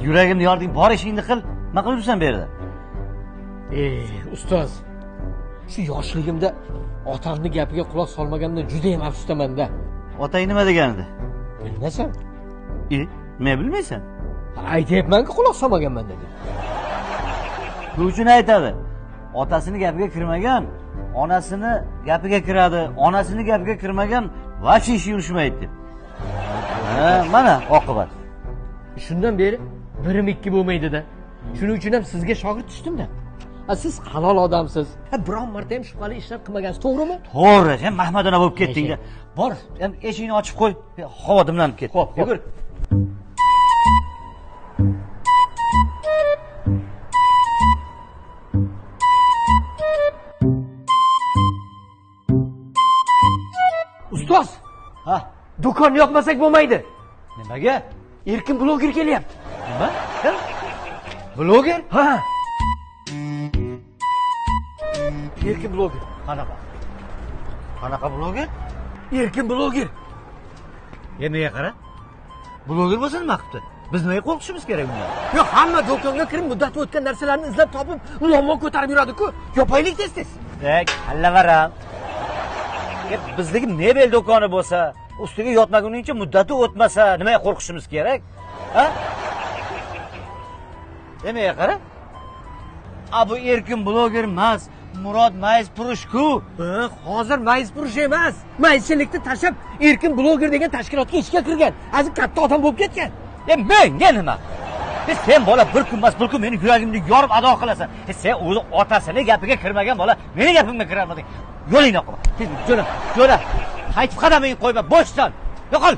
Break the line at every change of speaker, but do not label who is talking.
Yuragimni yording, bor ishingni qil. Nima qilib yursan bu yerda?
Ustoz. Shu yoshligimda otamning gapiga quloq solmaganimdan juda ham afsusdaman-da.
Otang nima degan edi?
Bilmasam.
Nima bilmaysan?
Aytayapman-ku, quloq solmaganman dedi.
Bu uchun aytadi. Otasini gapiga kirmagan, onasini gapiga kiradi, onasini gapiga kirmagan vachi ish yurishmaydi deb. Mana oqibat.
Shundan beri birim ikki bo'lmaydi-da. Shuning uchun ham sizga shogird tushdim-da. Siz halol odamsiz. Biron marta ham shubhali ishlar qilmagansiz, to'g'rimi?
To'g'ri, sen Mahmadona bo'lib ketding-da. Bor, sen eshikni ochib qo'y. Havo dimlanib ketdi.
Xo'p,
yugur.
Ustoz,
Ha,
do'konni yopmasak bo'lmaydi.
nimaga?
Erkin bloger kelyapti.
Nima? Kim? Bloger?
Ha. Erkin bloger.
Qanaqa? Qanaqa bloger?
Erkin bloger.
Nega qara? Bloger bo'lsa nima qilibdi? Biz nimaga qo'rqishimiz kerak bundan?
Yo'q, hamma do'konga kirib muddati o'tgan narsalarni izlab topib, muammo ko'tarib yuradi-ku. Yopaylik tez-tez.
Allavaram. Bizdagi mebel do'koni bo'lsa, ustiga yotmaguningcha muddati o'tmasa, nimaga qo'rqishimiz kerak? Ha? Nega qara? Bu Erkin bloger emas, Murod mayiz purushku.
Hozir mayiz purish emas. Mayizchilikni tashlab, Erkin bloger degan tashkilotga ishga kirgan. Hozir katta odam bo'lib ketgan.
Menga nima? Sen bola bir kun emas, bir kun meni yuragimni yorib ado qilasan. Sen o'zi otasini gapiga kirmagan bola, meni gapimga kirarmading. Yo'lingni qo'y. Jo'ra. Qaytib qadamingni qo'yma, bo'shsan. Yo'qol.